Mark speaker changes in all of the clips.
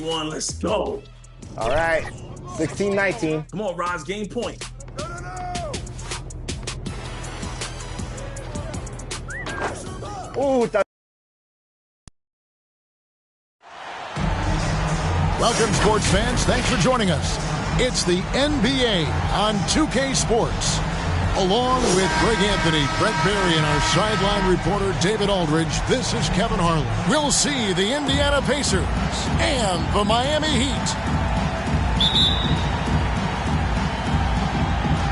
Speaker 1: 21. Let's go.
Speaker 2: All right. 16-19.
Speaker 1: Come on, Roz, game point.
Speaker 2: Ooh,
Speaker 3: Welcome, sports fans. Thanks for joining us. It's the NBA on 2K Sports. Along with Greg Anthony, Brett Berry, and our sideline reporter, David Aldridge, this is Kevin Harlan. We'll see the Indiana Pacers and the Miami Heat.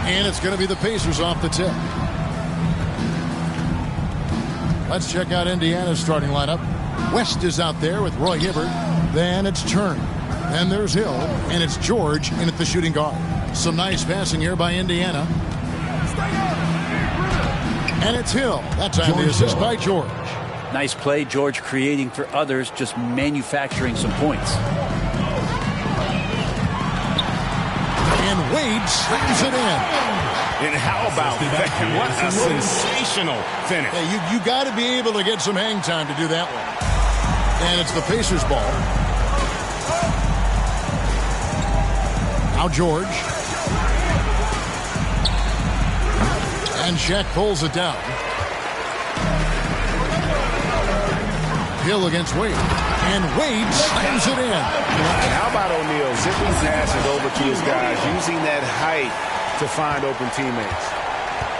Speaker 3: And it's going to be the Pacers off the tip. Let's check out Indiana's starting lineup. West is out there with Roy Hibbert. Then it's Turner. Then there's Hill. And it's George in at the shooting guard. Some nice passing here by Indiana. And it's Hill. That time the assist by George.
Speaker 4: Nice play, George creating for others, just manufacturing some points.
Speaker 3: And Wade slams it in.
Speaker 5: And how about that? What a sensational finish.
Speaker 3: Hey, you got to be able to get some hang time to do that one. And it's the Pacers ball. Now George. And Shaq pulls it down. Hill against Wade. And Wade slams it in.
Speaker 5: And how about O'Neal zipping passes over to his guys, using that height to find open teammates.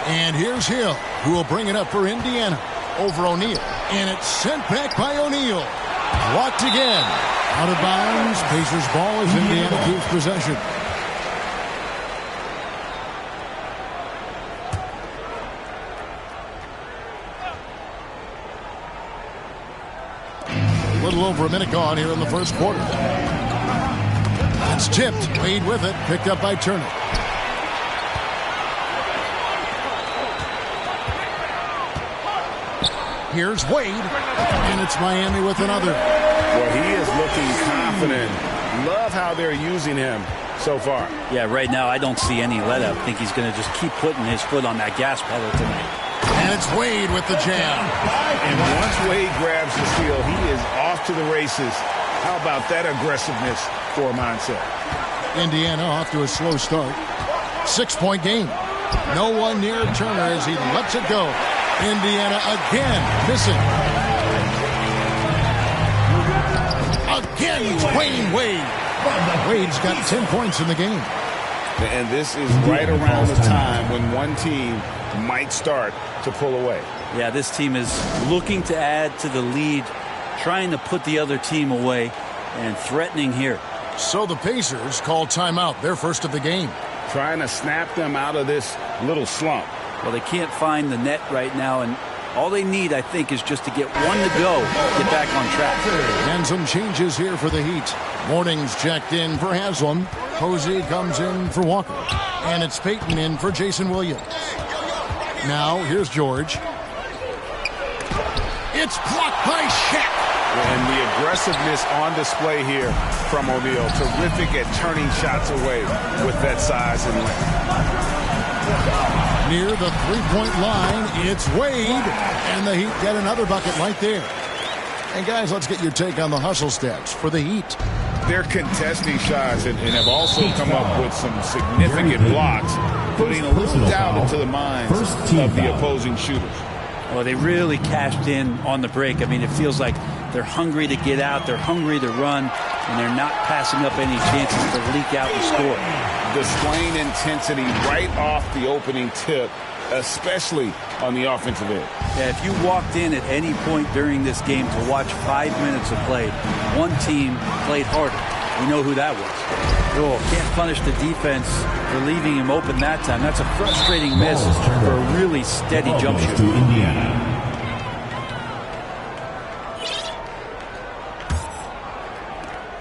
Speaker 3: And here's Hill, who will bring it up for Indiana over O'Neal. And it's sent back by O'Neal. Blocked again. Out of bounds. Pacers ball as Indiana keeps possession. A little over a minute gone here in the first quarter. It's tipped. Wade with it. Picked up by Turner. Here's Wade. And it's Miami with another.
Speaker 5: Well, he is looking confident. Love how they're using him so far.
Speaker 4: Yeah, right now I don't see any let up. I think he's going to just keep putting his foot on that gas pedal tonight.
Speaker 3: And it's Wade with the jam.
Speaker 5: And once Wade grabs the steal, he is off to the races. How about that aggressiveness for a mindset?
Speaker 3: Indiana off to a slow start. 6-point game. No one near Turner as he lets it go. Indiana again missing. Again, Dwayne Wade. Wade's got 10 points in the game.
Speaker 5: And this is right around the time when one team might start to pull away.
Speaker 4: Yeah, this team is looking to add to the lead, trying to put the other team away, and threatening here.
Speaker 3: So the Pacers call timeout, their first of the game.
Speaker 5: Trying to snap them out of this little slump.
Speaker 4: Well, they can't find the net right now, and all they need, I think, is just to get one to go, get back on track.
Speaker 3: And some changes here for the Heat. Morning's checked in for Haslam. Posey comes in for Walker. And it's Payton in for Jason Williams. Now, here's George. It's blocked by Shaq.
Speaker 5: And the aggressiveness on display here from O'Neal. Terrific at turning shots away with that size and length.
Speaker 3: Near the three-point line, it's Wade. And the Heat get another bucket right there. And guys, let's get your take on the hustle stats for the Heat.
Speaker 5: They're contesting shots and have also come up with some significant blocks, putting a little doubt into the minds of the opposing shooters.
Speaker 4: Well, they really cashed in on the break. I mean, it feels like they're hungry to get out, they're hungry to run, and they're not passing up any chances to leak out and score.
Speaker 5: Displaying intensity right off the opening tip, especially on the offensive end.
Speaker 4: Yeah, if you walked in at any point during this game to watch 5 minutes of play, one team played harder. We know who that was. Oh, can't punish the defense for leaving him open that time. That's a frustrating miss for a really steady jump shot.
Speaker 6: To Indiana.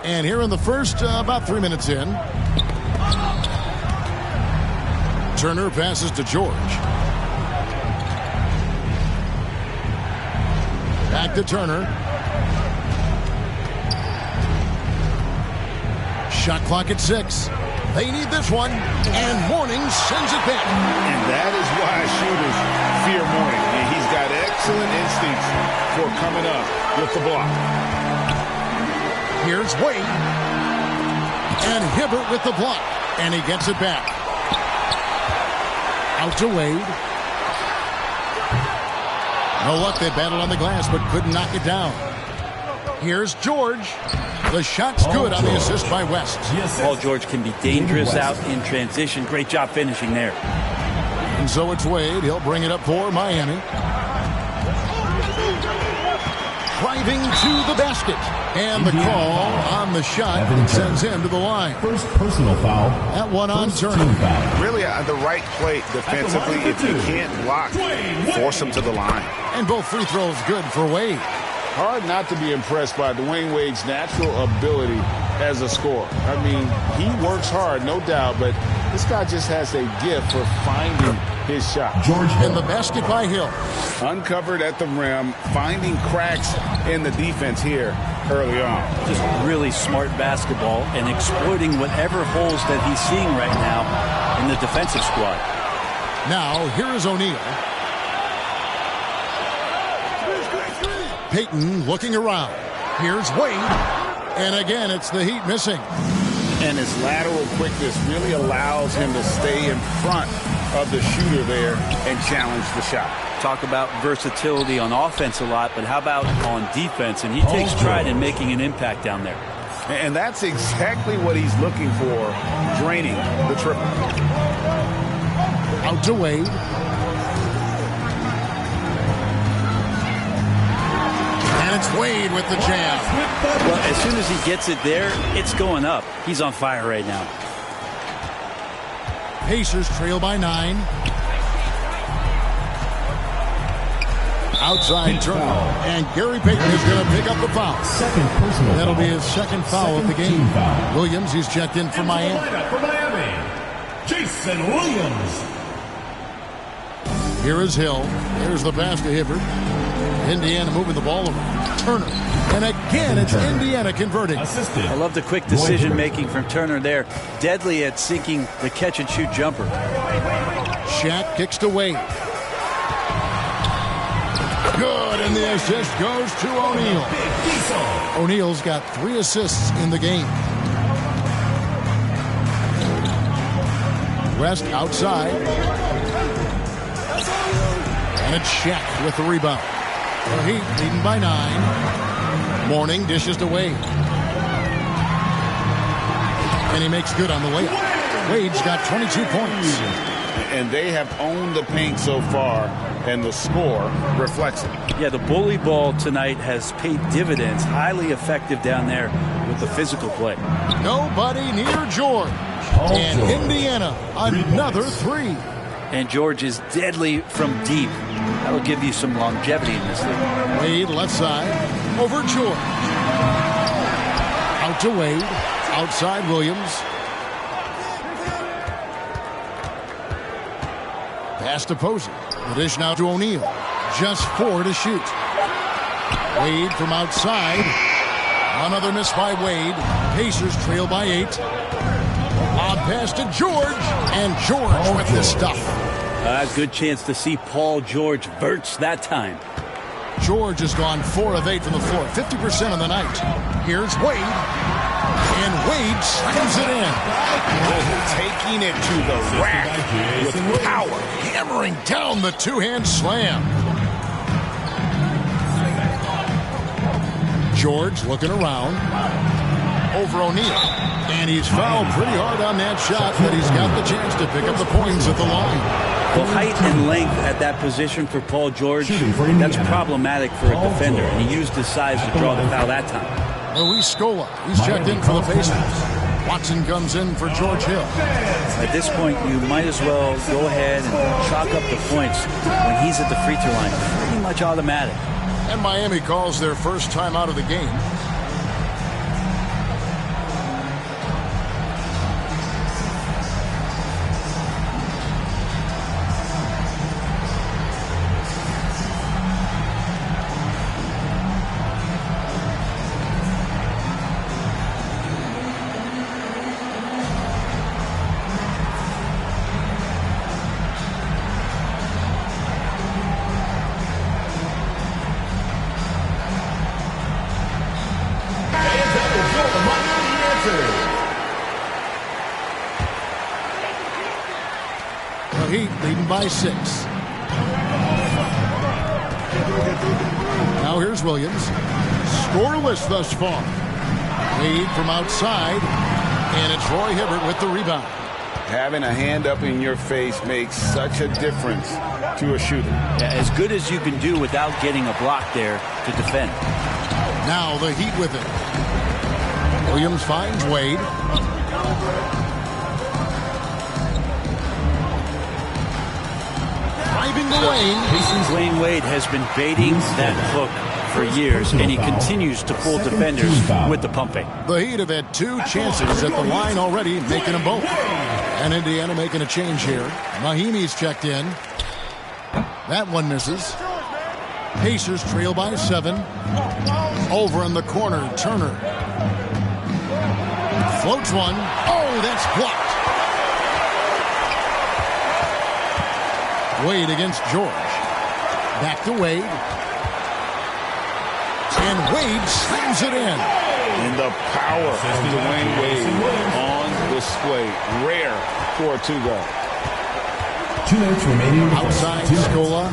Speaker 3: And here in the first, about 3 minutes in, Turner passes to George. Back to Turner. Shot clock at 6. They need this one, and Mourning sends it back.
Speaker 5: And that is why shooters fear Mourning. He's got excellent instincts for coming up with the block.
Speaker 3: Here's Wade. And Hibbert with the block. And he gets it back. Out to Wade. No luck. They battled on the glass, but couldn't knock it down. Here's George. The shot's good on the assist by West.
Speaker 4: Paul George can be dangerous out in transition. Great job finishing there.
Speaker 3: And so it's Wade. He'll bring it up for Miami. Driving to the basket. And the call on the shot sends him to the line.
Speaker 6: First personal foul.
Speaker 3: That one on Turner.
Speaker 5: Really the right play defensively. If you can't block, force him to the line.
Speaker 3: And both free throws good for Wade.
Speaker 5: Hard not to be impressed by Dwayne Wade's natural ability as a scorer. I mean, he works hard, no doubt, but this guy just has a gift for finding his shot.
Speaker 3: George in the basket by Hill.
Speaker 5: Uncovered at the rim, finding cracks in the defense here early on.
Speaker 4: Just really smart basketball and exploiting whatever holes that he's seeing right now in the defensive squad.
Speaker 3: Now, here is O'Neal. Payton looking around. Here's Wade. And again, it's the Heat missing.
Speaker 5: And his lateral quickness really allows him to stay in front of the shooter there and challenge the shot.
Speaker 4: Talk about versatility on offense a lot, but how about on defense? And he takes pride in making an impact down there.
Speaker 5: And that's exactly what he's looking for, draining the triple.
Speaker 3: Out to Wade. And it's Wade with the jam.
Speaker 4: Well, as soon as he gets it there, it's going up. He's on fire right now.
Speaker 3: Pacers trail by 9. Outside Turner. And Gary Payton is going to pick up the foul.
Speaker 6: Second personal.
Speaker 3: That'll be his second foul of the game. Williams, he's checked in for Miami.
Speaker 6: For Miami, Jason Williams.
Speaker 3: Here is Hill. There's the pass to Hibbert. Indiana moving the ball over. Turner. And again, it's Indiana converting.
Speaker 6: Assisted.
Speaker 4: I love the quick decision making from Turner there. Deadly at sinking the catch and shoot jumper.
Speaker 3: Shaq kicks to Wade. Good, and the assist goes to O'Neal. O'Neal's got 3 assists in the game. West outside. And it's Shaq with the rebound. The Heat leading by 9. Mourning dishes to Wade. And he makes good on the layup. Wade's got 22 points.
Speaker 5: And they have owned the paint so far, and the score reflects it.
Speaker 4: Yeah, the bully ball tonight has paid dividends. Highly effective down there with the physical play.
Speaker 3: Nobody near George. And Indiana, another 3.
Speaker 4: And George is deadly from deep. That'll give you some longevity in this league.
Speaker 3: Wade left side. Over George. Out to Wade. Outside Williams. Pass to Posey. The dish now to O'Neal. Just 4 to shoot. Wade from outside. Another miss by Wade. Pacers trail by 8. Lob pass to George. And George with the stuff.
Speaker 4: Good chance to see Paul George verts that time.
Speaker 3: George has gone 4 of 8 from the floor. 50% on the night. Here's Wade. And Wade slams it in.
Speaker 5: Taking it to the rack with power.
Speaker 3: Hammering down the 2-hand slam. George looking around. Over O'Neal. And he's fouled pretty hard on that shot, but he's got the chance to pick up the points at the line.
Speaker 4: Well, height and length at that position for Paul George, that's problematic for a defender. And he used his size to draw the foul that time.
Speaker 3: Luis Scola, he's checked in for the Pacers. Watson comes in for George Hill.
Speaker 4: At this point, you might as well go ahead and chalk up the points when he's at the free throw line. Pretty much automatic.
Speaker 3: And Miami calls their first time out of the game. The Heat leading by 6. Now here's Williams. Scoreless thus far. Lead from outside. And it's Roy Hibbert with the rebound.
Speaker 5: Having a hand up in your face makes such a difference to a shooter.
Speaker 4: Yeah, as good as you can do without getting a block there to defend.
Speaker 3: Now the Heat with it. Williams finds Wade. Driving the lane.
Speaker 4: Dwayne Wade has been baiting that hook for years, and he continues to fool defenders with the pumping.
Speaker 3: The Heat have had 2 chances at the line already, making them both. And Indiana making a change here. Mahimi's checked in. That one misses. Pacers trail by 7. Over in the corner, Turner. Floats one. Oh, that's blocked. Wade against George. Back to Wade. And Wade slams it in.
Speaker 5: And the power of Dwayne Wade on display. Rare for a 2-guard.
Speaker 6: 2 minutes remaining.
Speaker 3: Outside Scola.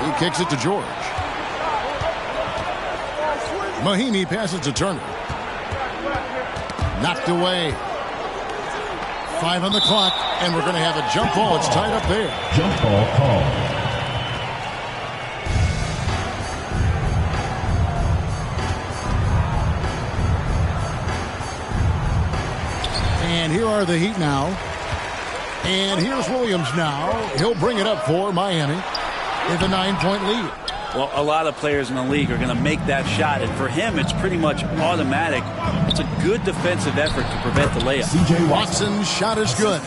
Speaker 3: He kicks it to George. Mahimi passes to Turner. Knocked away. 5 on the clock, and we're going to have a jump ball. It's tied up there.
Speaker 6: Jump ball call.
Speaker 3: And here are the Heat now. And here's Williams now. He'll bring it up for Miami with a 9-point lead.
Speaker 4: Well, a lot of players in the league are going to make that shot, and for him, it's pretty much automatic. It's a good defensive effort to prevent the layup.
Speaker 6: C.J.
Speaker 3: Watson's shot is good.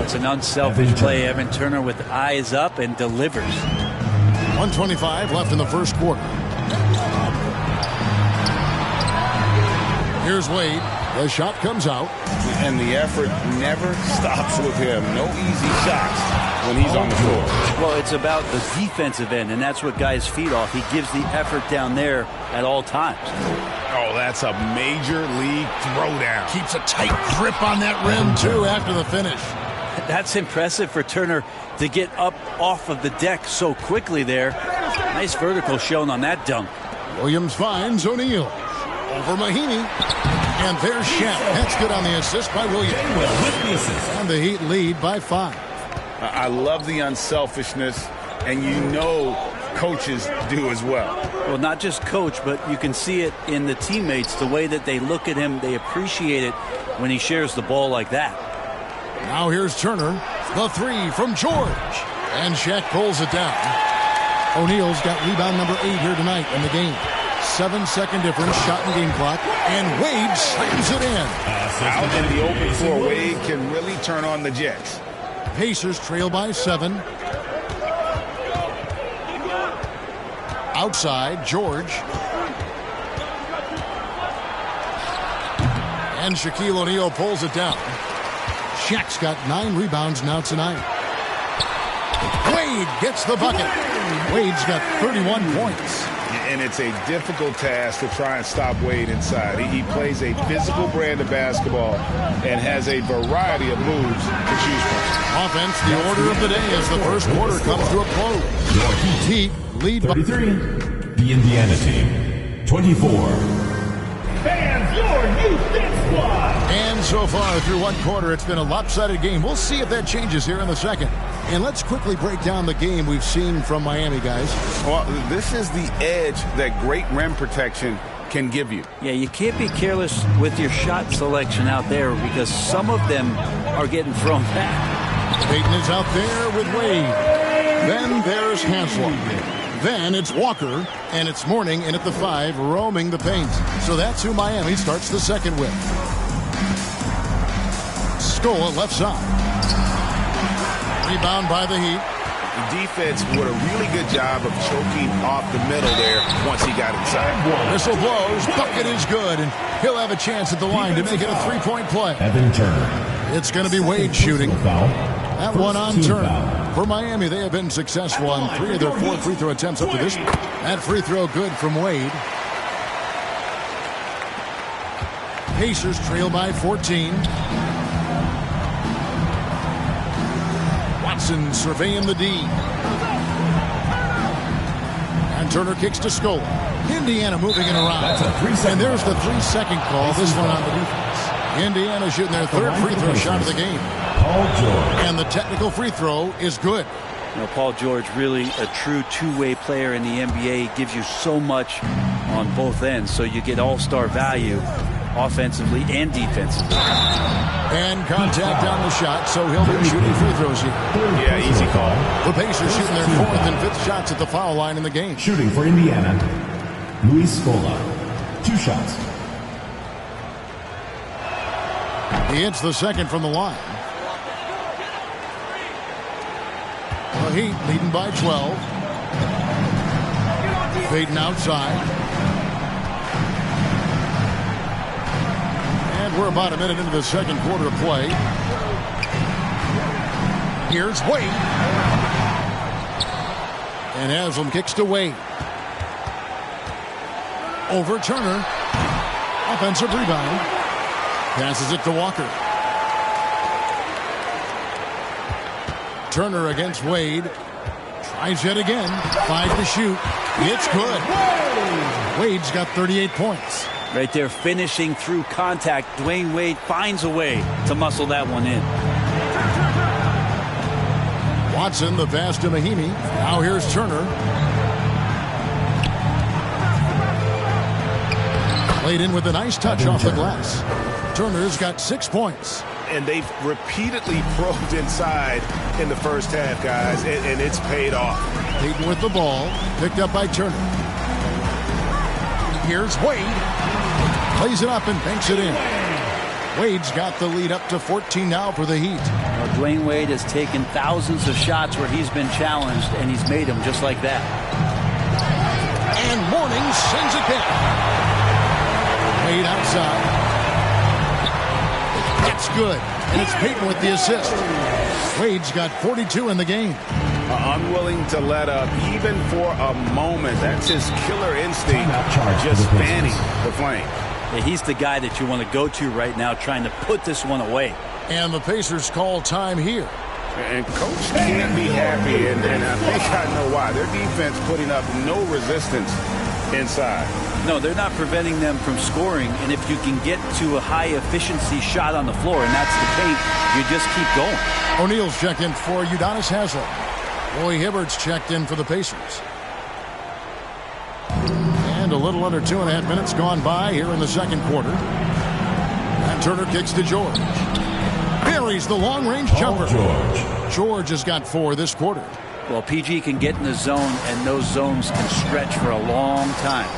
Speaker 4: It's an unselfish play. Evan Turner with eyes up and delivers.
Speaker 3: 1:25 left in the first quarter. Here's Wade. The shot comes out.
Speaker 5: And the effort never stops with him. No easy shots when he's on the floor.
Speaker 4: Well, it's about the defensive end, and that's what guys feed off. He gives the effort down there at all times.
Speaker 5: Oh, that's a major league throwdown.
Speaker 3: Keeps a tight grip on that rim, too, after the finish.
Speaker 4: That's impressive for Turner to get up off of the deck so quickly there. Nice vertical shown on that dunk.
Speaker 3: Williams finds O'Neal. Over Mahimi. And there's Shaq. That's good on the assist by Williams. And the Heat lead by 5.
Speaker 5: I love the unselfishness, and you know coaches do as well.
Speaker 4: Well, not just coach, but you can see it in the teammates, the way that they look at him. They appreciate it when he shares the ball like that.
Speaker 3: Now here's Turner. The 3 from George. And Shaq pulls it down. O'Neal's got rebound number 8 here tonight in the game. 7-second difference, shot and game clock, and Wade slams it in.
Speaker 5: Out in the open floor, Wade can really turn on the Jets.
Speaker 3: Pacers trail by 7. Outside, George. And Shaquille O'Neal pulls it down. Shaq's got 9 rebounds now tonight. Wade gets the bucket. Wade's got 31 points.
Speaker 5: And it's a difficult task to try and stop Wade inside. He plays a physical brand of basketball and has a variety of moves to choose from.
Speaker 3: Offense, the order of the day as the first quarter comes to a close. Heat lead by
Speaker 6: 33. The Indiana team. 24.
Speaker 1: Fans, your Houston squad.
Speaker 3: And so far through one quarter, it's been a lopsided game. We'll see if that changes here in the second. And let's quickly break down the game we've seen from Miami, guys.
Speaker 5: Well, this is the edge that great rim protection can give you.
Speaker 4: Yeah, you can't be careless with your shot selection out there because some of them are getting thrown back.
Speaker 3: Payton is out there with Wade. Then there's Hansel. Then it's Walker, and it's Mourning in at the 5, roaming the paint. So that's who Miami starts the second with. Scola left side. Rebound by the Heat.
Speaker 5: The defense did a really good job of choking off the middle there once he got inside.
Speaker 3: Whistle blows. Bucket is good, and he'll have a chance at the line to make it a 3-point play.
Speaker 6: Evan Turner.
Speaker 3: It's going to be Wade shooting.
Speaker 6: Foul.
Speaker 3: That one on Turner. For Miami, they have been successful on 3 of their 4 free throw attempts up to this. That free throw good from Wade. Pacers trail by 14. Watson surveying the D. And Turner kicks to Scola. Indiana moving it around.
Speaker 6: That's a 3-second.
Speaker 3: And there's the 3-second call. This one on the defense. Indiana shooting their third free throw shot of the game.
Speaker 6: Paul George.
Speaker 3: And the technical free throw is good.
Speaker 4: You know, Paul George, really a true two-way player in the NBA. He gives you so much on both ends, so you get all-star value offensively and defensively.
Speaker 3: And contact on the shot, so he'll be shooting free throws here.
Speaker 5: Yeah, easy call.
Speaker 3: The Pacers shooting their 4th and 5th shots at the foul line in the game.
Speaker 6: Shooting for Indiana, Luis Scola. 2 shots.
Speaker 3: He hits the second from the line. The Heat leading by 12. Payton outside. And we're about a minute into the second quarter of play. Here's Wade. And Haslam kicks to Wade. Over Turner. Offensive rebound. Passes it to Walker. Turner against Wade. Tries it again. 5 to shoot. It's good. Wade's got 38 points.
Speaker 4: Right there, finishing through contact. Dwayne Wade finds a way to muscle that one in.
Speaker 3: Watson, the pass to Mahimi. Now here's Turner. Played in with a nice touch off the glass. Turner's got 6 points.
Speaker 7: And they've repeatedly probed inside in the first half, guys, and it's paid off.
Speaker 3: Payton with the ball, picked up by Turner. Here's Wade. Plays it up and banks it in. Wade's got the lead up to 14 now for the Heat.
Speaker 4: Well, Dwayne Wade has taken thousands of shots where he's been challenged, and he's made them just like that.
Speaker 3: And Mourning sends it back. Wade outside. That's good. And it's Payton with the assist. Wade's got 42 in the game.
Speaker 7: Unwilling to let up even for a moment. That's his killer instinct, just fanning the flame.
Speaker 4: Yeah, he's the guy that you want to go to right now, trying to put this one away.
Speaker 3: And the Pacers call time here.
Speaker 7: And Coach can't be happy, and I think I know why. Their defense putting up no resistance inside.
Speaker 4: No, they're not preventing them from scoring, and if you can get to a high-efficiency shot on the floor, and that's the paint, you just keep going.
Speaker 3: O'Neal's checked in for Udonis Haslem. Roy Hibbert's checked in for the Pacers. And a little under 2.5 minutes gone by here in the second quarter. And Turner kicks to George. Buries the long-range jumper. George has got 4 this quarter.
Speaker 4: Well, PG can get in the zone, and those zones can stretch for a long time.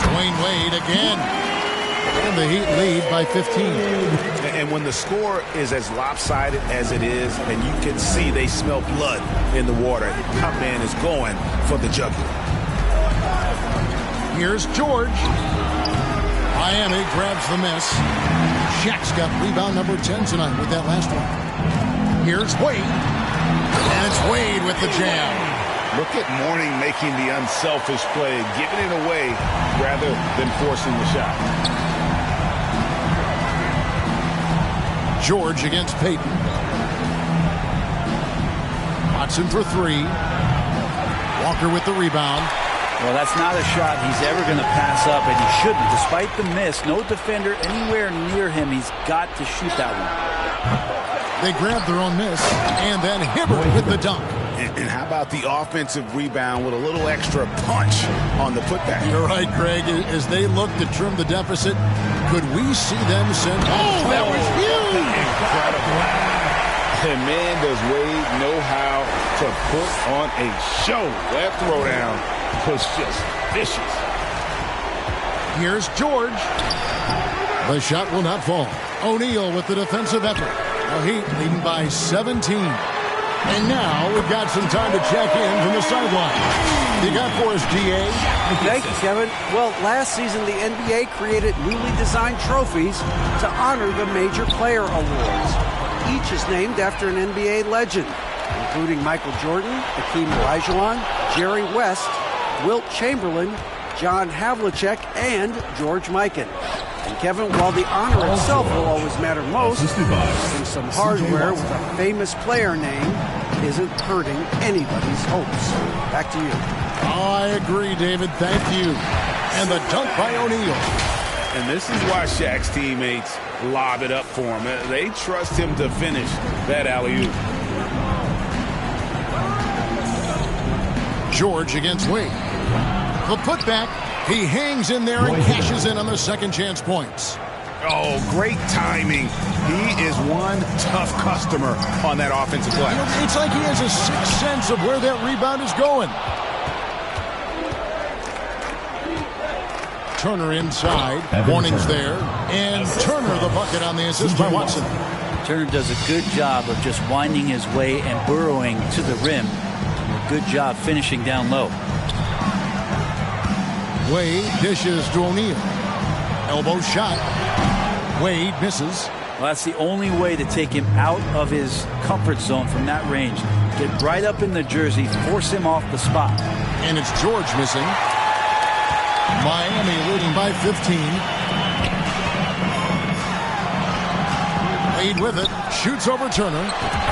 Speaker 3: Dwayne Wade again. And the Heat lead by 15.
Speaker 7: And when the score is as lopsided as it is, and you can see they smell blood in the water, top man is going for the jugular.
Speaker 3: Here's George. Miami grabs the miss. Shaq's got rebound number 10 tonight with that last one. Here's Wade. And it's Wade with the jam.
Speaker 7: Look at Mourning making the unselfish play, giving it away rather than forcing the shot.
Speaker 3: George against Payton. Watson for 3. Walker with the rebound.
Speaker 4: Well, that's not a shot he's ever going to pass up, and he shouldn't. Despite the miss, no defender anywhere near him. He's got to shoot that one.
Speaker 3: They grab their own miss, and then Hibbert with the dunk.
Speaker 7: And how about the offensive rebound with a little extra punch on the putback?
Speaker 3: You're right, Greg. As they look to trim the deficit, could we see them send... Oh, that was huge!
Speaker 7: Incredible. And man, does Wade know how to put on a show. That throwdown was just vicious.
Speaker 3: Here's George. The shot will not fall. O'Neal with the defensive effort. The Heat leading by 17. And now we've got some time to check in from the sideline. You got for us, GA?
Speaker 8: Thank you, Kevin. Well, last season the NBA created newly designed trophies to honor the major player awards. Each is named after an NBA legend, including Michael Jordan, Hakeem Olajuwon, Jerry West, Wilt Chamberlain, John Havlicek, and George Mikan. And Kevin, while the honor itself will always matter most, having some hardware with a famous player name isn't hurting anybody's hopes. Back to you.
Speaker 3: I agree, David. Thank you. And the dunk by O'Neal.
Speaker 5: And this is why Shaq's teammates lob it up for him. They trust him to finish that alley-oop.
Speaker 3: George against Wade. The putback. He hangs in there and cashes in on the second chance points.
Speaker 5: Oh, great timing. He is one tough customer on that offensive play.
Speaker 3: It's like he has a sixth sense of where that rebound is going. Turner inside. Warning's there. And Turner the bucket on the assist by Watson.
Speaker 4: Turner does a good job of just winding his way and burrowing to the rim. A good job finishing down low.
Speaker 3: Wade dishes to O'Neal. Elbow shot. Wade misses.
Speaker 4: Well, that's the only way to take him out of his comfort zone from that range. Get right up in the jersey, force him off the spot.
Speaker 3: And it's George missing. Miami leading by 15. Wade with it. Shoots over Turner.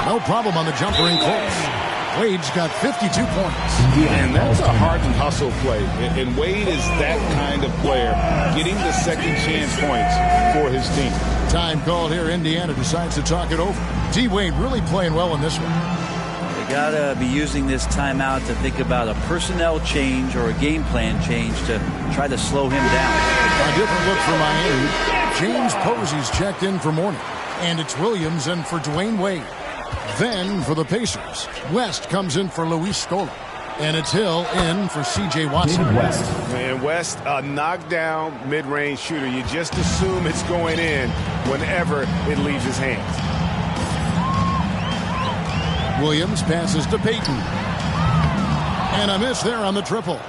Speaker 3: No problem on the jumper in close. Wade's got 52 points.
Speaker 5: And that's a heart and hustle play. And Wade is that kind of player, getting the second chance points for his team.
Speaker 3: Time called here. Indiana decides to talk it over. D. Wade really playing well in this one.
Speaker 4: They got to be using this timeout to think about a personnel change or a game plan change to try to slow him down.
Speaker 3: A different look for Miami. James Posey's checked in for Mourning. And it's Williams in for Dwayne Wade. Then for the Pacers, West comes in for Luis Scola. And it's Hill in for C.J. Watson.
Speaker 5: And West, a knockdown mid-range shooter. You just assume it's going in whenever it leaves his hands.
Speaker 3: Williams passes to Payton. And a miss there on the triple.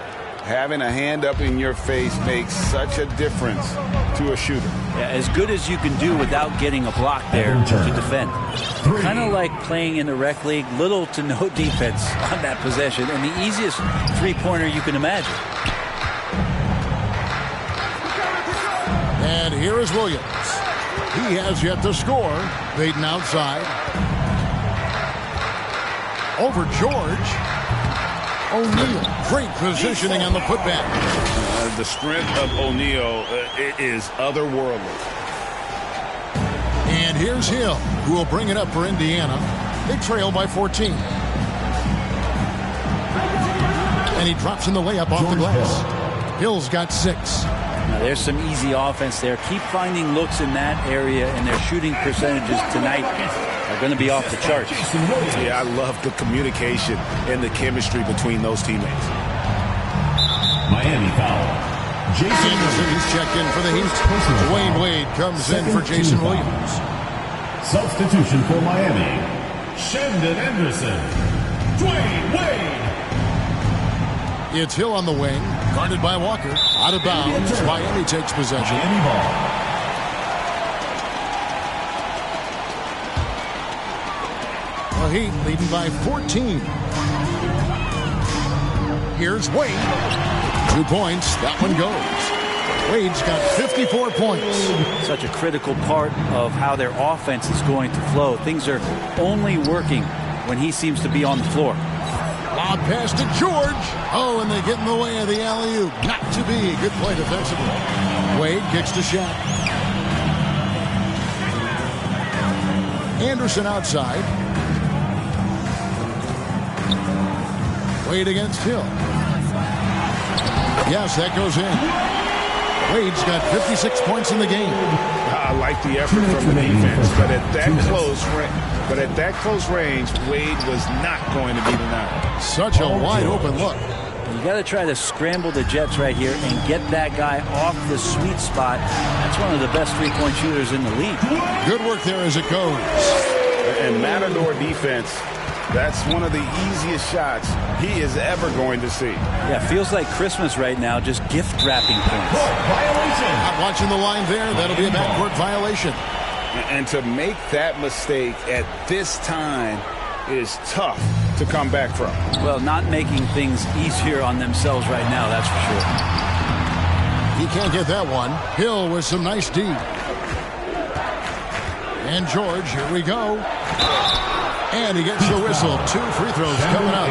Speaker 5: Having a hand up in your face makes such a difference to a shooter.
Speaker 4: Yeah, as good as you can do without getting a block there to defend. Kind of like playing in the rec league, little to no defense on that possession, and the easiest three-pointer you can imagine.
Speaker 3: And here is Williams. He has yet to score. Payton outside. Over George. O'Neal, great positioning on the putback.
Speaker 5: The strength of O'Neal is otherworldly.
Speaker 3: And here's Hill, who will bring it up for Indiana. They trail by 14. And he drops in the layup off the glass. Hill's got 6.
Speaker 4: Now there's some easy offense there. Keep finding looks in that area, and their shooting percentages tonight are going to be off the charts.
Speaker 5: Yeah, I love the communication and the chemistry between those teammates.
Speaker 6: Miami foul.
Speaker 3: Jason Williams checked in for the Heat. Dwayne Wade comes in for Jason Williams.
Speaker 6: Substitution for Miami. Shandon Anderson. Dwayne Wade.
Speaker 3: It's Hill on the wing, guarded by Walker. Out of bounds. Miami takes possession.
Speaker 6: Miami ball.
Speaker 3: The Heat leading by 14. Here's Wade. 2 points. That one goes. Wade's got 54 points.
Speaker 4: Such a critical part of how their offense is going to flow. Things are only working when he seems to be on the floor.
Speaker 3: Lob pass to George. Oh, and they get in the way of the alley-oop. Not to be. Good play defensively. Wade kicks to Shaq. Anderson outside. Wade against Hill. Yes, that goes in. Wade's got 56 points in the game.
Speaker 5: I like the effort from the defense, but at that close range, Wade was not going to be denied.
Speaker 3: Such a wide open look.
Speaker 4: You got to try to scramble the Jets right here and get that guy off the sweet spot. That's one of the best three-point shooters in the league.
Speaker 3: Good work there as it goes.
Speaker 5: And Matador defense, that's one of the easiest shots he is ever going to see.
Speaker 4: Yeah, feels like Christmas right now, just gift wrapping points.
Speaker 3: Not watching the line there. That'll be a backcourt violation.
Speaker 5: And to make that mistake at this time is tough to come back from.
Speaker 4: Well, not making things easier on themselves right now, that's for sure.
Speaker 3: He can't get that one. Hill with some nice D. And George, here we go. And he gets the whistle. 2 free throws coming up.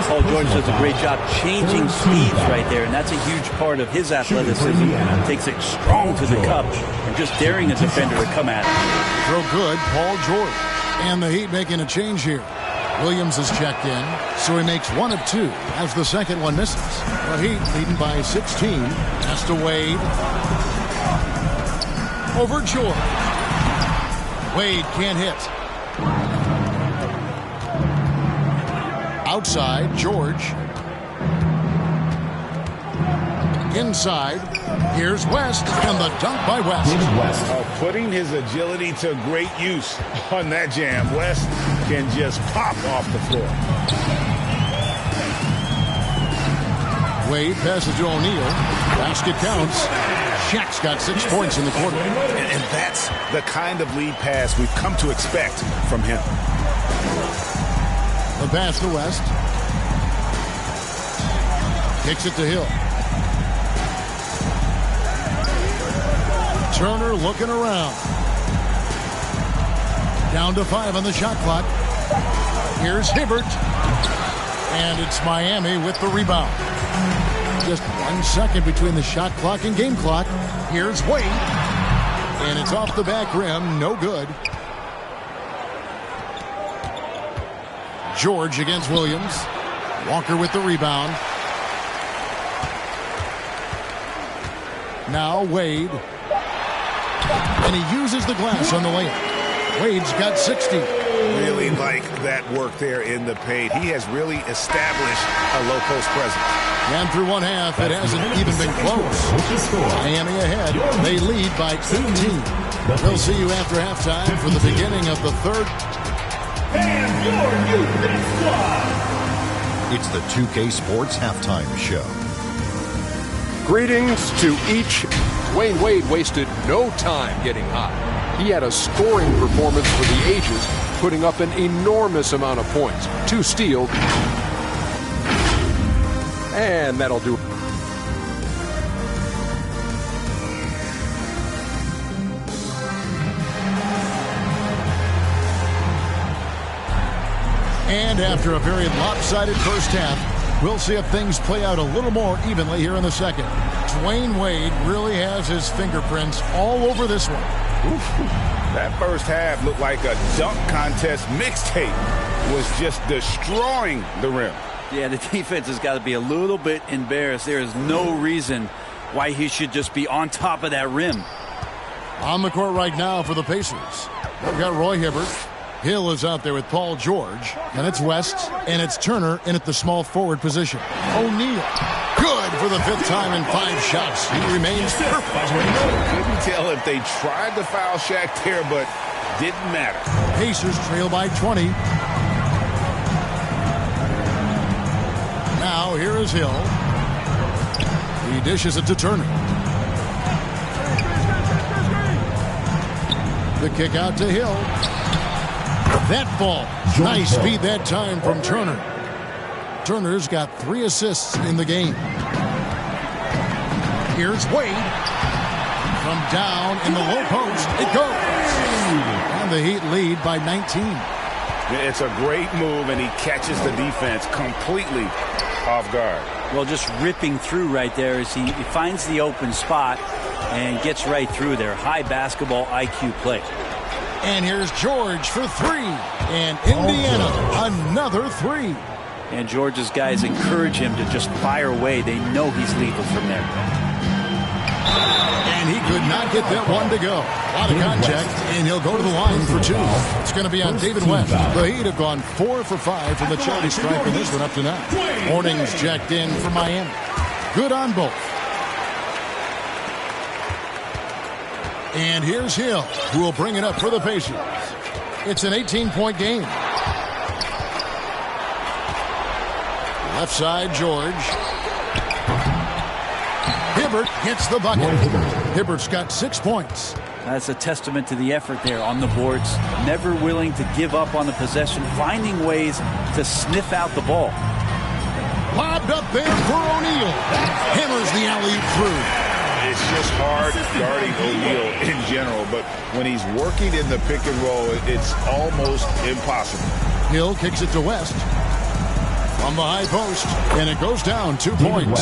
Speaker 4: Paul George does a great job changing speeds right there, and that's a huge part of his athleticism. Takes it strong to the cup and just daring a defender to come at him.
Speaker 3: Throw good, Paul George. And the Heat making a change here. Williams is checked in, so he makes 1 of 2 as the second one misses. The Heat leading by 16. Pass to Wade. Over George. Wade can't hit. Outside, George. Inside, here's West, and the dunk by West.
Speaker 5: Putting his agility to great use on that jam. West can just pop off the floor.
Speaker 3: Wade passes to O'Neal. Basket counts. Shaq's got 6 points in the quarter.
Speaker 5: And that's the kind of lead pass we've come to expect from him.
Speaker 3: The pass to West. Kicks it to Hill. Turner looking around. Down to 5 on the shot clock. Here's Hibbert. And it's Miami with the rebound. Just 1 second between the shot clock and game clock. Here's Wade. And it's off the back rim. No good. George against Williams. Walker with the rebound. Now Wade. And he uses the glass on the layup. Wade's got 60.
Speaker 5: Really like that work there in the paint. He has really established a low post presence.
Speaker 3: And through 1 half, it hasn't even been close. Miami ahead. They lead by 18. We'll see you after halftime for the beginning of the third.
Speaker 1: And your new big squad.
Speaker 9: It's the 2K Sports Halftime Show.
Speaker 10: Greetings to each. Dwayne Wade wasted no time getting hot. He had a scoring performance for the ages, putting up an enormous amount of points. 2 steals. And that'll do it.
Speaker 3: And after a very lopsided first half, we'll see if things play out a little more evenly here in the second. Dwayne Wade really has his fingerprints all over this one.
Speaker 5: That first half looked like a dunk contest mixtape. Was just destroying the rim.
Speaker 4: Yeah, the defense has got to be a little bit embarrassed. There is no reason why he should just be on top of that rim.
Speaker 3: On the court right now for the Pacers. They've got Roy Hibbert. Hill is out there with Paul George. And it's West. And it's Turner in at the small forward position. O'Neal. Good for the 5th time in 5 shots. He remains perfect.
Speaker 5: Couldn't tell if they tried to foul Shaq there, but didn't matter.
Speaker 3: Pacers trail by 20. Now here is Hill. He dishes it to Turner. The kick out to Hill. That ball. Nice speed that time from Turner. Turner's got 3 assists in the game. Here's Wade. From down in the low post. It goes. And the Heat lead by 19.
Speaker 5: It's a great move, and he catches the defense completely off guard.
Speaker 4: Well, just ripping through right there as he finds the open spot and gets right through there. High basketball IQ play.
Speaker 3: And here's George for 3. And Indiana, another 3.
Speaker 4: And George's guys encourage him to just fire away. They know he's lethal from there.
Speaker 3: And he could not get that one to go. A lot of contact, and he'll go to the line for 2. It's going to be on David West. The Heat have gone 4 for 5 from the charity stripe in this one up to now. Hornings checked in for Miami. Good on both. And here's Hill, who will bring it up for the Pacers. It's an 18-point game. Left side, George. Hibbert gets the bucket. Hibbert's got 6 points.
Speaker 4: That's a testament to the effort there on the boards. Never willing to give up on the possession, finding ways to sniff out the ball.
Speaker 3: Lobbed up there for O'Neal. Hammers the alley-oop through.
Speaker 5: It's just hard guarding O'Neal in general, but when he's working in the pick and roll, it's almost impossible.
Speaker 3: Hill kicks it to West. From the high post, and it goes down 2 points.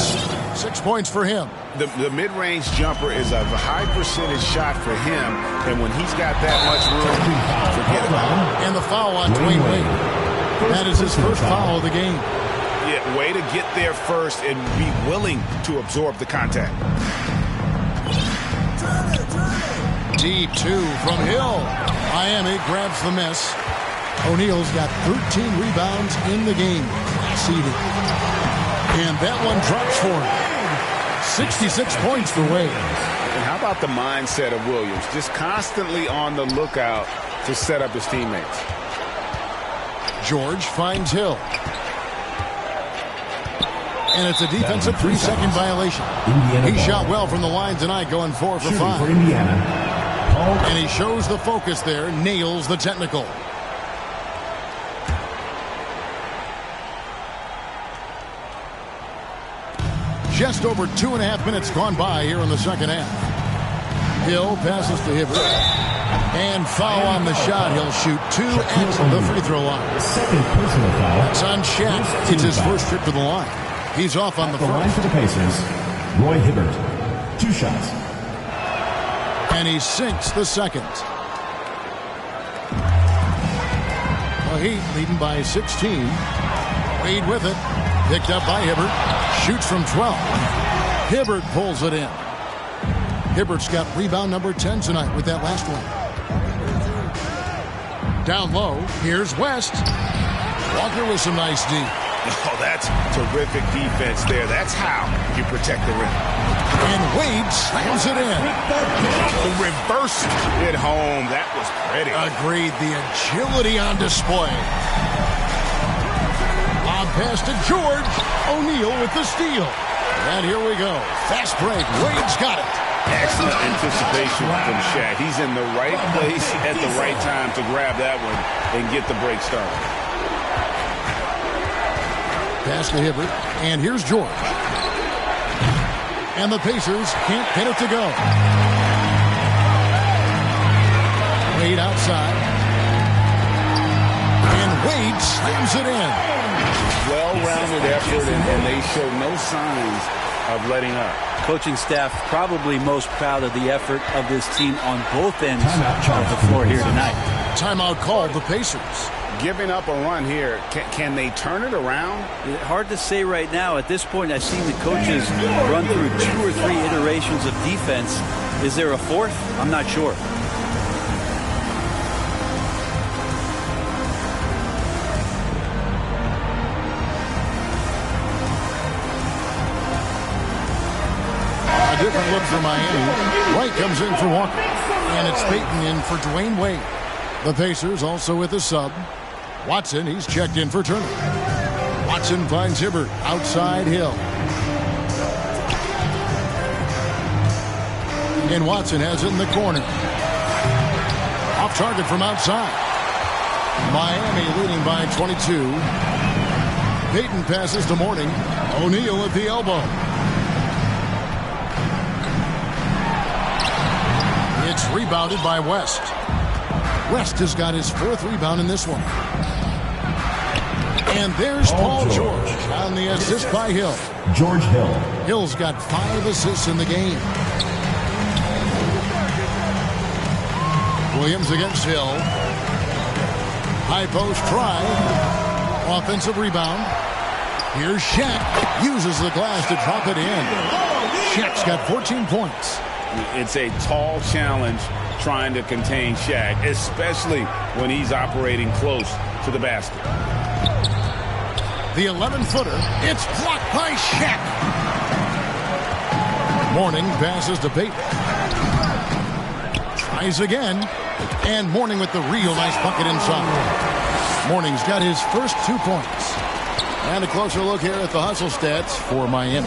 Speaker 3: 6 points for him.
Speaker 5: The mid-range jumper is a high percentage shot for him, and when he's got that much room, forget about it.
Speaker 3: And the foul on Dwayne Wade. That is his first foul of the game.
Speaker 5: Yeah, way to get there first and be willing to absorb the contact.
Speaker 3: D2 from Hill. Miami grabs the miss. O'Neal's got 13 rebounds in the game. Seeded. And that one drops for him. 66 points for Wade.
Speaker 5: And how about the mindset of Williams? Just constantly on the lookout to set up his teammates.
Speaker 3: George finds Hill. And it's a defensive 3-second violation. He shot well from the line tonight, going 4 for 5. And he shows the focus there, nails the technical. Just over 2.5 minutes gone by here in the second half. Hill passes to Hibbert. And foul on the shot. He'll shoot 2 at the free throw line.
Speaker 6: Second personal foul.
Speaker 3: It's on Shaq. It's his first trip to the line. He's off on the
Speaker 6: line
Speaker 3: first.
Speaker 6: for the Pacers, Roy Hibbert. 2 shots.
Speaker 3: And he sinks the second. The Heat leading by 16. Wade with it. Picked up by Hibbert. Shoots from 12. Hibbert pulls it in. Hibbert's got rebound number 10 tonight with that last one. Down low, here's West. Walker with some nice D.
Speaker 5: Oh, that's terrific defense there. That's how you protect the rim.
Speaker 3: And Wade slams it in.
Speaker 5: The reverse hit home. That was pretty.
Speaker 3: Agreed. The agility on display. Lob pass to George. O'Neal with the steal. And here we go. Fast break. Wade's got it.
Speaker 5: Excellent anticipation from Shaq. He's in the right place at the right time to grab that one and get the break started.
Speaker 3: Pass to Hibbert. And here's George. And the Pacers can't get it to go. Wade outside. And Wade slams it in.
Speaker 5: Well-rounded effort, and they show no signs of letting up.
Speaker 4: Coaching staff probably most proud of the effort of this team on both ends of the floor here tonight.
Speaker 3: Timeout called the Pacers.
Speaker 5: Giving up a run here, can they turn it around?
Speaker 4: Hard to say right now. At this point, I've seen the coaches run through 2 or 3 iterations of defense. Is there a fourth? I'm not sure.
Speaker 3: A different look for Miami. Wright comes in for Walker. And it's Payton in for Dwayne Wade. The Pacers also with a sub. Watson, he's checked in for Turner. Watson finds Hibbert outside Hill. And Watson has it in the corner. Off target from outside. Miami leading by 22. Payton passes to Mourning. O'Neal at the elbow. It's rebounded by West. West has got his 4th rebound in this one. And there's Paul George on the assist by Hill.
Speaker 6: George Hill.
Speaker 3: Hill's got 5 assists in the game. Williams against Hill. High post try. Offensive rebound. Here's Shaq. Uses the glass to drop it in. Shaq's got 14 points.
Speaker 5: It's a tall challenge trying to contain Shaq, especially when he's operating close to the basket.
Speaker 3: The 11-footer. It's blocked by Shaq. Mourning passes to Payton. Tries again. And Mourning with the real nice bucket inside. Mourning's got his first 2 points. And a closer look here at the hustle stats for Miami.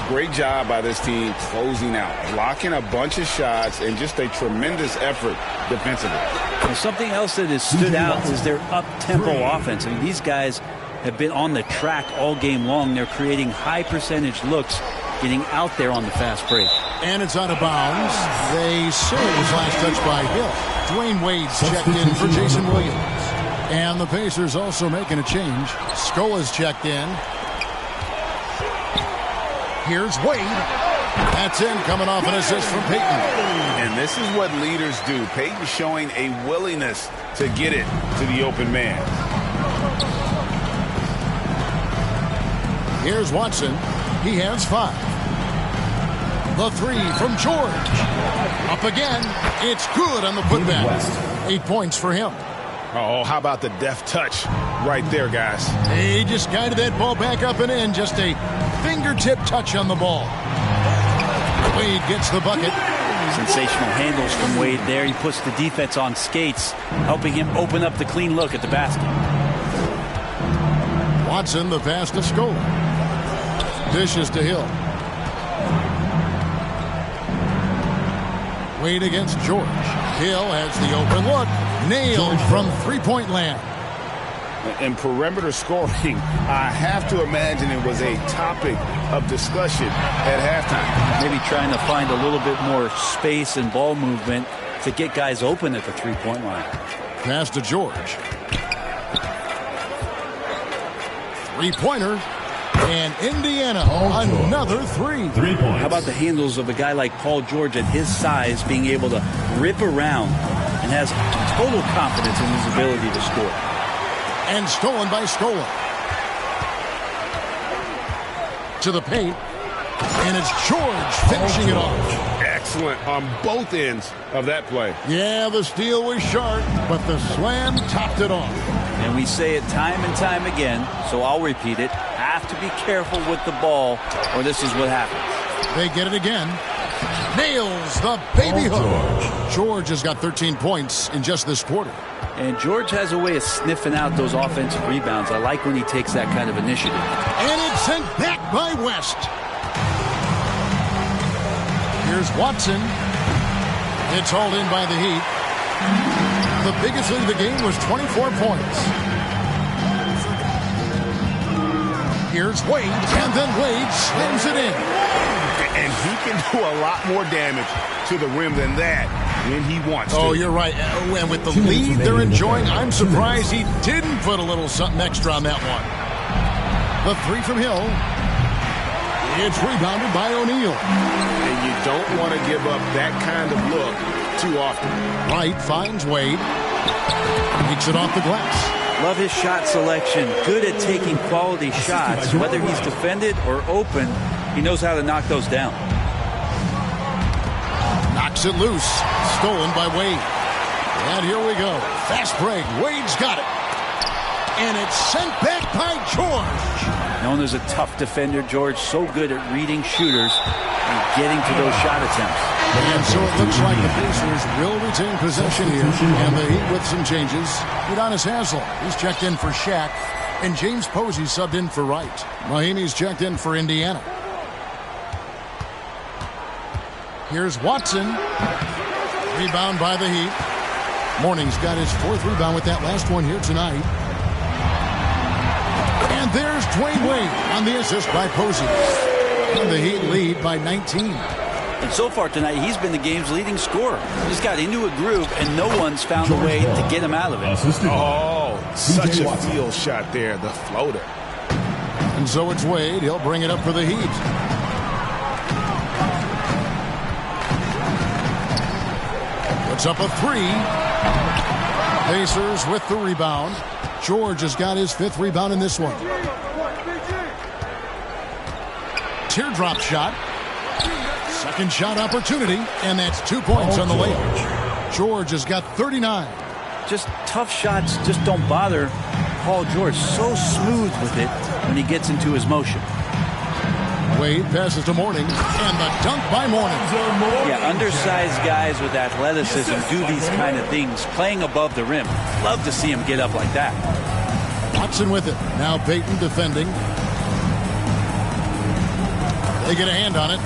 Speaker 5: Great job by this team closing out, blocking a bunch of shots, and just a tremendous effort defensively.
Speaker 4: And something else that has stood out is their up-tempo offense. I mean, these guys have been on the track all game long. They're creating high percentage looks, getting out there on the fast break.
Speaker 3: And it's out of bounds. They say it was last touched by Hill. Dwayne Wade's checked in for Jason Williams. And the Pacers also making a change. Skola's checked in. Here's Wade. That's in, coming off an assist from Peyton.
Speaker 5: And this is what leaders do. Peyton showing a willingness to get it to the open man.
Speaker 3: Here's Watson. He has 5. The 3 from George. Up again. It's good on the putback. 8 points for him.
Speaker 5: Oh, how about the deft touch right there, guys?
Speaker 3: He just guided that ball back up and in. Just a fingertip touch on the ball. Wade gets the bucket.
Speaker 4: Sensational handles from Wade there. He puts the defense on skates, helping him open up the clean look at the basket.
Speaker 3: Watson, the pass to Scola. Dishes to Hill. Wade against George. Hill has the open look. Nailed from three-point land.
Speaker 5: And perimeter scoring, I have to imagine it was a topic of discussion at halftime.
Speaker 4: Maybe trying to find a little bit more space and ball movement to get guys open at the three-point line.
Speaker 3: Pass to George. Three-pointer. And Indiana, another 3.
Speaker 6: 3 points.
Speaker 4: How about the handles of a guy like Paul George at his size being able to rip around and has total confidence in his ability to score.
Speaker 3: And stolen by Scola. To the paint. And it's George finishing it off.
Speaker 5: Excellent on both ends of that play.
Speaker 3: Yeah, the steal was sharp, but the slam topped it off.
Speaker 4: And we say it time and time again, so I'll repeat it. Have to be careful with the ball, or this is what happens.
Speaker 3: They get it again. Nails the baby hook. George has got 13 points in just this quarter.
Speaker 4: And George has a way of sniffing out those offensive rebounds. I like when he takes that kind of initiative.
Speaker 3: And it's sent back by West. Here's Watson. It's hauled in by the Heat. The biggest lead of the game was 24 points. Here's Wade, and then Wade slams it in.
Speaker 5: And he can do a lot more damage to the rim than that when he wants to.
Speaker 3: Oh, you're right. And with the lead they're enjoying, I'm surprised he didn't put a little something extra on that one. The 3 from Hill. It's rebounded by O'Neal.
Speaker 5: And you don't want to give up that kind of look too often.
Speaker 3: Wright finds Wade. Takes it off the glass.
Speaker 4: Love his shot selection. Good at taking quality shots. Whether he's defended or open, he knows how to knock those down.
Speaker 3: Knocks it loose. Stolen by Wade. And here we go. Fast break. Wade's got it. And it's sent back by George.
Speaker 4: Known as a tough defender, George so good at reading shooters and getting to those shot attempts.
Speaker 3: And so it looks like the Pacers will retain possession here. And the Heat with some changes. Udonis Haslem, he's checked in for Shaq. And James Posey subbed in for Wright. Mahinmi's checked in for Indiana. Here's Watson. Rebound by the Heat. Morning's got his 4th rebound with that last one here tonight. And there's Dwayne Wade on the assist by Posey. And the Heat lead by 19.
Speaker 4: And so far tonight, he's been the game's leading scorer. He's got into a groove, and no one's found a way to get him out of it.
Speaker 5: Oh, such a field shot there, the floater.
Speaker 3: And so it's Wade. He'll bring it up for the Heat. Puts up a 3. Pacers with the rebound. George has got his 5th rebound in this one. Teardrop shot. Second shot opportunity, and that's 2 points on the layup. George has got 39.
Speaker 4: Just tough shots just don't bother Paul George. So smooth with it when he gets into his motion.
Speaker 3: Wade passes to Morning, and the dunk by Morning.
Speaker 4: Yeah, undersized guys with athleticism do these kind of things, playing above the rim. Love to see him get up like that.
Speaker 3: Watson with it. Now Peyton defending. They get a hand on it.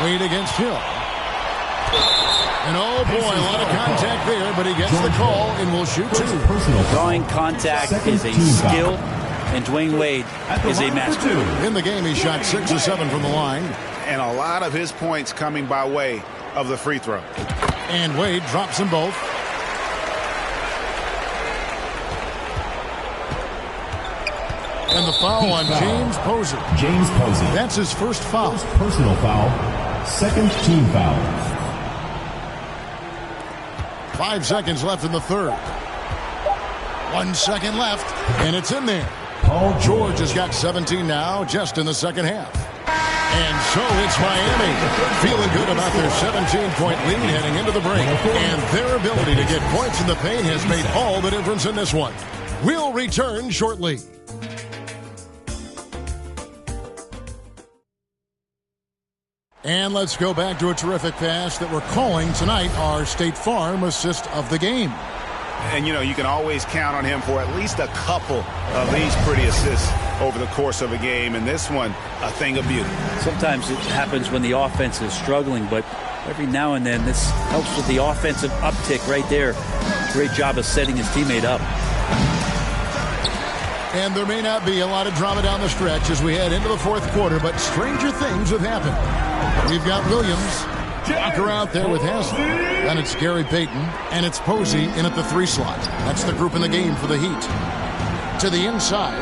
Speaker 3: Wade against Hill. And oh boy, a lot of contact there, but he gets the call and will shoot two.
Speaker 4: Drawing contact is a skill, and Dwayne Wade is a master.
Speaker 3: In the game, he shot 6 of 7 from the line.
Speaker 5: And a lot of his points coming by way of the free throw.
Speaker 3: And Wade drops them both. And the foul on James Posey.
Speaker 6: James Posey.
Speaker 3: That's his first foul.
Speaker 6: First personal foul. Second team foul.
Speaker 3: 5 seconds left in the third. 1 second left, and it's in there.
Speaker 6: Paul
Speaker 3: George has got 17 now, just in the second half. And so it's Miami, feeling good about their 17-point lead heading into the break. And their ability to get points in the paint has made all the difference in this one. We'll return shortly. And let's go back to a terrific pass that we're calling tonight our State Farm assist of the game.
Speaker 5: And, you know, you can always count on him for at least a couple of these pretty assists over the course of a game. And this one, a thing of beauty.
Speaker 4: Sometimes it happens when the offense is struggling, but every now and then this helps with the offensive uptick right there. Great job of setting his teammate up.
Speaker 3: And there may not be a lot of drama down the stretch as we head into the fourth quarter, but stranger things have happened. We've got Williams. Walker out there with Haslem. Then it's Gary Payton, and it's Posey in at the 3 slot. That's the group in the game for the Heat. To the inside.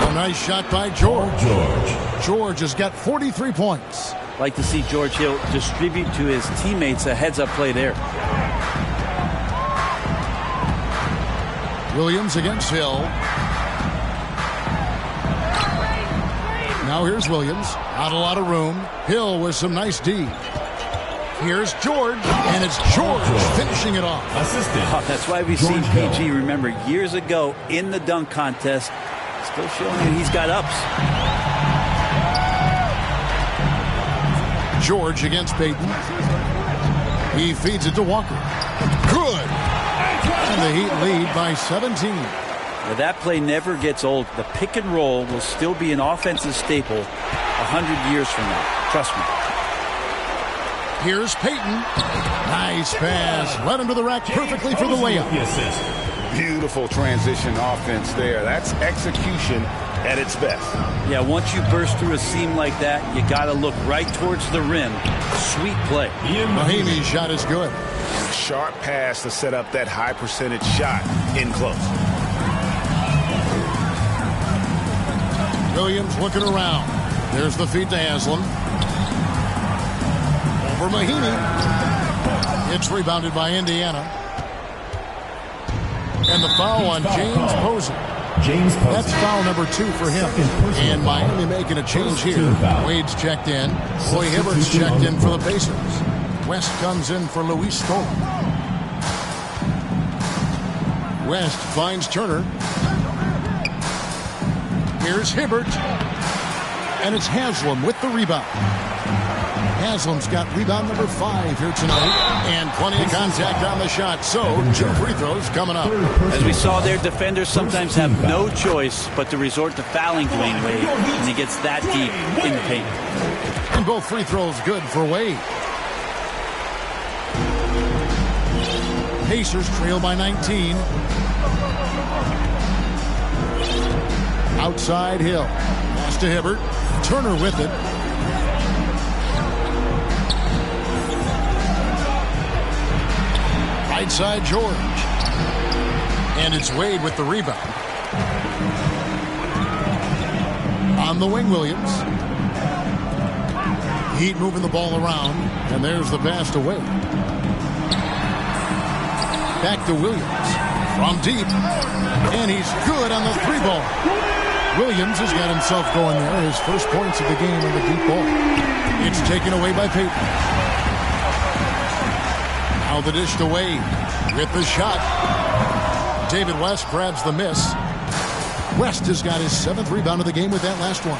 Speaker 3: A nice shot by George. George has got 43 points.
Speaker 4: Like to see George Hill distribute to his teammates a heads-up play there.
Speaker 3: Williams against Hill. Now here's Williams. Not a lot of room. Hill with some nice D. Here's George, and it's George finishing it off.
Speaker 4: Oh, that's why we've seen PG, remember, years ago in the dunk contest, still showing you he's got ups.
Speaker 3: George against Payton. He feeds it to Walker. Good. And the Heat lead by 17.
Speaker 4: Now, that play never gets old. The pick and roll will still be an offensive staple 100 years from now. Trust me.
Speaker 3: Here's Payton. Nice pass. Led him to the rack perfectly for the layup.
Speaker 5: Beautiful transition offense there. That's execution at its best.
Speaker 4: Yeah, once you burst through a seam like that, you got to look right towards the rim. Sweet play.
Speaker 3: Mahinmi's shot is good.
Speaker 5: Sharp pass to set up that high percentage shot in close.
Speaker 3: Williams looking around. There's the feed to Haslem. Over Mahinmi. It's rebounded by Indiana. And the foul on James Posey. That's foul number 2 for him. And Miami making a change here. Wade's checked in. Roy Hibbert's checked in for the Pacers. West comes in for Luis Scola. West finds Turner. Here's Hibbert. And it's Haslem with the rebound. Haslem's got rebound number 5 here tonight. And plenty of contact on the shot. So, 2 free throws coming up.
Speaker 4: As we saw there, defenders sometimes have no choice but to resort to fouling Dwayne Wade when he gets that deep in the paint.
Speaker 3: And both free throws good for Wade. Pacers trail by 19. Outside Hill. Pass to Hibbert. Turner with it. Right side George. And it's Wade with the rebound. On the wing, Williams. Heat moving the ball around. And there's the pass to Wade. Back to Williams. From deep. And he's good on the 3-ball. Williams has got himself going there. His first points of the game on the deep ball. It's taken away by Payton. Now the dish to Wade with the shot. David West grabs the miss. West has got his 7th rebound of the game with that last one.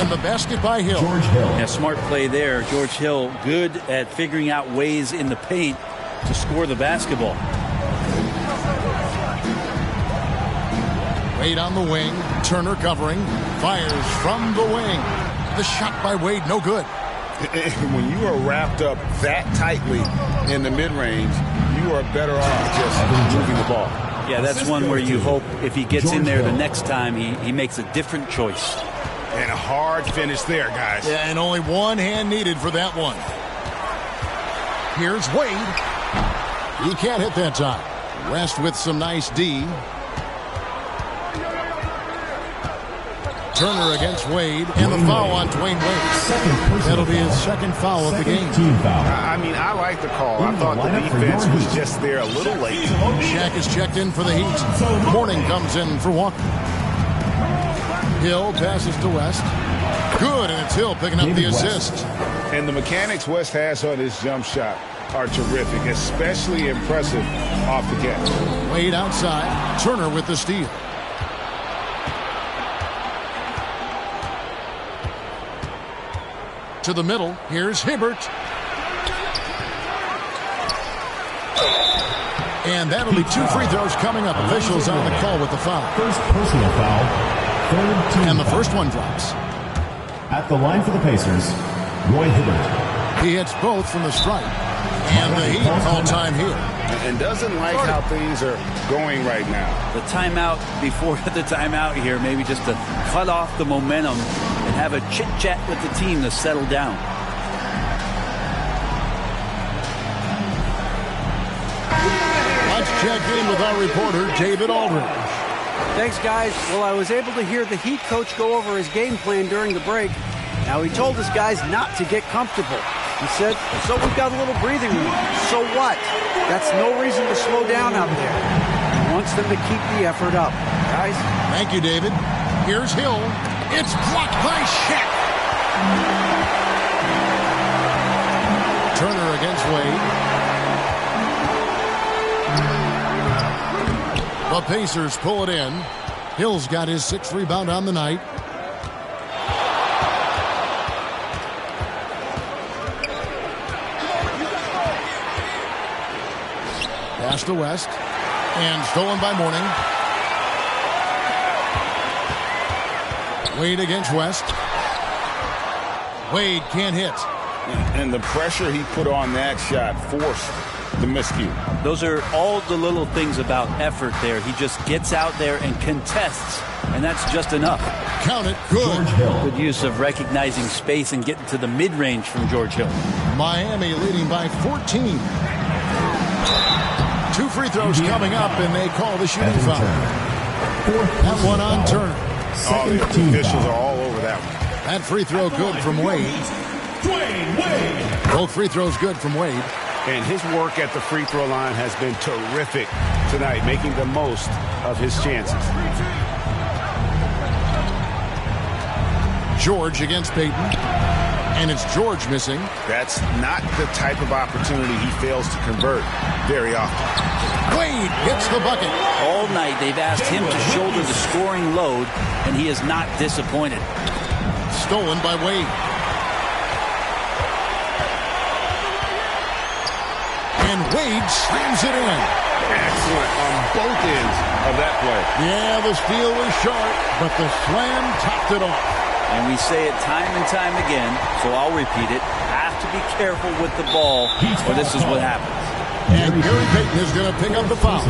Speaker 3: And the basket by Hill.
Speaker 6: George Hill.
Speaker 4: Yeah, smart play there. George Hill good at figuring out ways in the paint to score the basketball.
Speaker 3: Wade on the wing. Turner covering. Fires from the wing. The shot by Wade, no good.
Speaker 5: When you are wrapped up that tightly in the mid-range, you are better off just moving the ball.
Speaker 4: Yeah, that's one where you hope if he gets in there the next time, he makes a different choice.
Speaker 5: And a hard finish there, guys.
Speaker 3: Yeah, and only one hand needed for that one. Here's Wade. He can't hit that time. West with some nice D. Turner against Wade, and the foul on Dwayne Wade. That'll be his second foul of the game.
Speaker 5: I mean, I like the call. I thought the defense was just there a little late.
Speaker 3: Shaq is checked in for the Heat. Morning comes in for Walker. Hill passes to West. Good, and it's Hill picking up the assist.
Speaker 5: And the mechanics West has on his jump shot are terrific, especially impressive off the catch.
Speaker 3: Wade outside. Turner with the steal. To the middle. Here's Hibbert. And that'll be 2 free throws coming up. Officials on the call with the foul.
Speaker 6: First personal foul. Third team
Speaker 3: And the
Speaker 6: foul.
Speaker 3: first one drops.
Speaker 6: At the line for the Pacers, Roy Hibbert.
Speaker 3: He hits both from the stripe. And the Heat call time here.
Speaker 5: And doesn't like how things are going right now.
Speaker 4: The timeout before the timeout here, maybe just to cut off the momentum and have a chit-chat with the team to settle down.
Speaker 3: Let's check in with our reporter, David Aldridge.
Speaker 8: Thanks, guys. Well, I was able to hear the Heat coach go over his game plan during the break. Now, he told his guys not to get comfortable. He said, so we've got a little breathing room. So what? That's no reason to slow down out there. He wants them to keep the effort up. Guys?
Speaker 3: Thank you, David. Here's Hill. It's blocked by Shaq. Turner against Wade. The Pacers pull it in. Hill's got his 6th rebound on the night. Pass to West. And stolen by Mourning. Wade against West. Wade can't hit.
Speaker 5: And the pressure he put on that shot forced the miscue.
Speaker 4: Those are all the little things about effort there. He just gets out there and contests, and that's just enough.
Speaker 3: Count it. Good.
Speaker 4: Good use of recognizing space and getting to the mid-range from George Hill.
Speaker 3: Miami leading by 14. 2 free throws coming up, and they call the shooting foul. That one on Turner.
Speaker 5: Oh, the officials are all over that one.
Speaker 3: That free throw good from Wade. Both free throws good from Wade.
Speaker 11: And his work at the free throw line has been terrific tonight, making the most of his chances.
Speaker 3: George against Payton. And it's George missing.
Speaker 5: That's not the type of opportunity he fails to convert very often.
Speaker 3: Wade gets the bucket.
Speaker 4: All night they've asked him to shoulder the scoring load, and he is not disappointed.
Speaker 3: Stolen by Wade. And Wade slams it in.
Speaker 5: Excellent on both ends of that play.
Speaker 3: Yeah, the steal was short, but the slam topped it off.
Speaker 4: And we say it time and time again, so I'll repeat it. Have to be careful with the ball, or this is what happens.
Speaker 3: And Gary Payton is going to pick up the foul.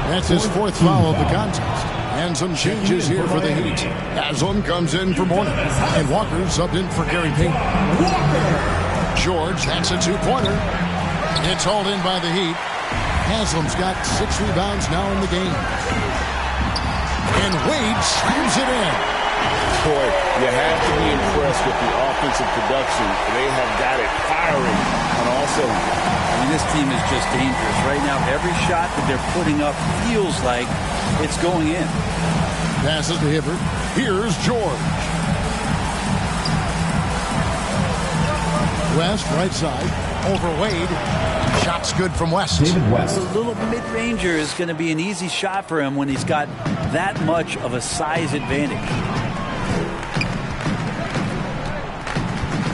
Speaker 3: That's his 4th foul of the contest. And some changes here for the Heat. Haslam comes in for Mourning. And Walker subbed in for Gary Payton. George, that's a 2-pointer. It's hauled in by the Heat. Haslam's got 6 rebounds now in the game. And Wade slams it in.
Speaker 5: Boy, you have to be impressed with the offensive production. They have got it firing on all cylinders.
Speaker 4: I mean, this team is just dangerous. Right now, every shot that they're putting up feels like it's going in.
Speaker 3: Passes to Hibbert. Here's George. West, right side. Over Wade. Shot's good from West.
Speaker 6: David West.
Speaker 4: The little mid-ranger is going to be an easy shot for him when he's got that much of a size advantage.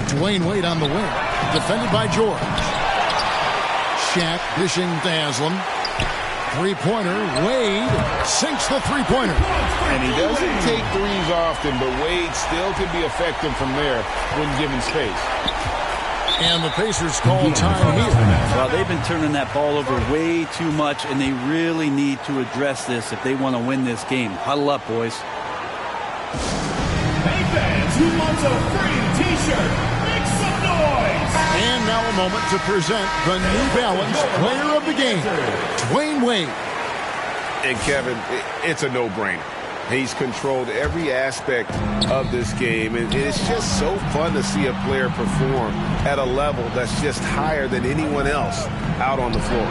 Speaker 3: Dwayne Wade on the wing. Defended by George. Shaq dishing to Haslam. 3-pointer. Wade sinks the 3-pointer.
Speaker 5: And he doesn't take threes often, but Wade still can be effective from there when given space.
Speaker 3: And the Pacers call time here.
Speaker 4: Well, they've been turning that ball over way too much, and they really need to address this if they want to win this game. Huddle up, boys.
Speaker 1: Hey, fans, who wants a free T-shirt? Make some noise!
Speaker 3: And now a moment to present the New Balance Player of the Game, Dwayne Wade.
Speaker 11: And Kevin, it's a no-brainer. He's controlled every aspect of this game, and it's just so fun to see a player perform at a level that's just higher than anyone else out on the floor.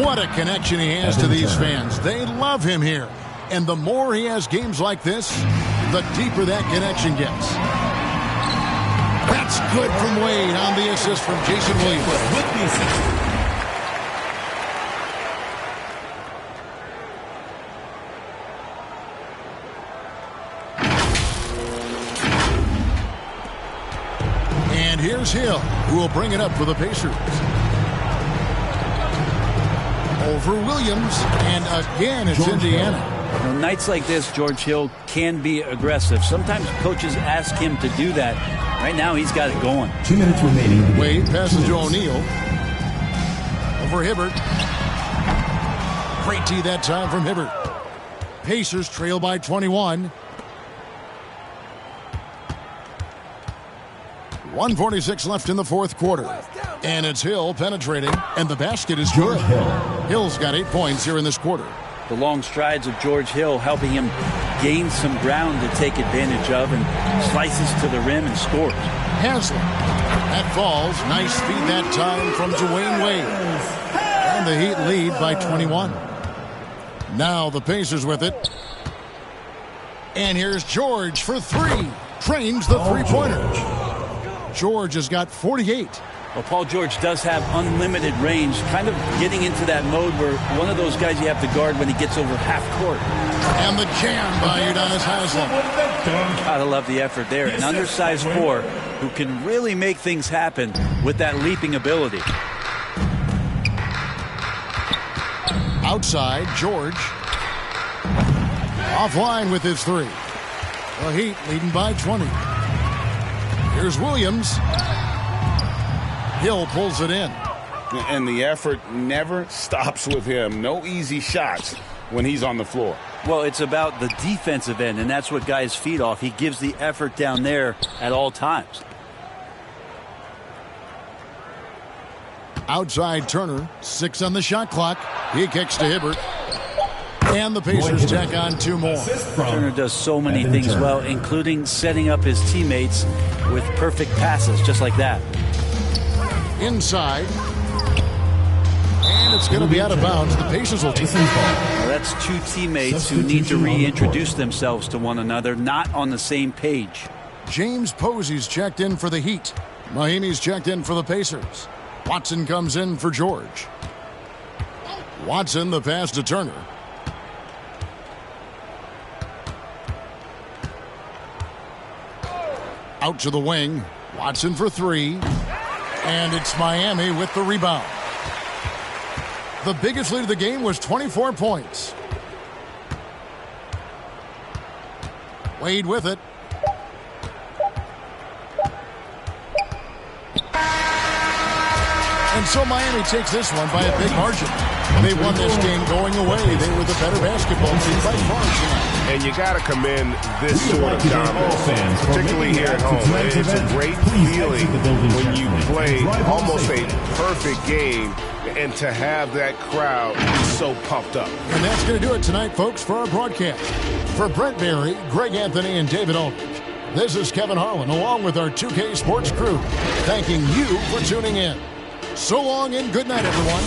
Speaker 3: What a connection he has to these fans. They love him here. And the more he has games like this, the deeper that connection gets. That's good from Wade on the assist from Jason Williams.
Speaker 1: With the assist.
Speaker 3: And here's Hill, who will bring it up for the Pacers. Over Williams, and again it's Indiana.
Speaker 4: Nights like this, George Hill can be aggressive. Sometimes coaches ask him to do that. Right now, he's got it going.
Speaker 6: 2 minutes remaining.
Speaker 3: Wade passes to O'Neal. Over Hibbert. Great tee that time from Hibbert. Pacers trail by 21. 1:46 left in the fourth quarter. And it's Hill penetrating, and the basket is good. Hill's got 8 points here in this quarter.
Speaker 4: The long strides of George Hill helping him gain some ground to take advantage of, and slices to the rim and scores.
Speaker 3: Haslem. That falls. Nice feed that time from Dwayne Wade. And the Heat lead by 21. Now the Pacers with it. And here's George for three. Trains the three-pointer. George has got 48.
Speaker 4: Well, Paul George does have unlimited range, kind of getting into that mode where one of those guys you have to guard when he gets over half court.
Speaker 3: And the jam by Udonis Haslem.
Speaker 4: Gotta love the effort there. An undersized four who can really make things happen with that leaping ability.
Speaker 3: Outside, George. Offline with his three. The Heat leading by 20. Here's Williams. Hill pulls it in.
Speaker 5: And the effort never stops with him. No easy shots when he's on the floor.
Speaker 4: Well, it's about the defensive end, and that's what guys feed off. He gives the effort down there at all times.
Speaker 3: Outside Turner, 6 on the shot clock. He kicks to Hibbert. And the Pacers tack on 2 more.
Speaker 4: Turner does so many things well, including setting up his teammates with perfect passes, just like that.
Speaker 3: Inside. And it's going to be out of bounds. The Pacers will take it.
Speaker 4: Well, that's two teammates who need to reintroduce themselves to one another, not on the same page.
Speaker 3: James Posey's checked in for the Heat. Mahimi's checked in for the Pacers. Watson comes in for George. Watson, the pass to Turner. Out to the wing. Watson for 3. And it's Miami with the rebound. The biggest lead of the game was 24 points. Wade with it. And so Miami takes this one by a big margin. They won this game going away. They were the better basketball team by far tonight.
Speaker 11: And you got to commend this sort of dominance, particularly here at home. It's a great feeling when you play almost a perfect game and to have that crowd be so pumped up.
Speaker 3: And that's going to do it tonight, folks, for our broadcast. For Brent Barry, Greg Anthony, and David Aldridge, this is Kevin Harlan, along with our 2K Sports crew, thanking you for tuning in. So long and good night, everyone.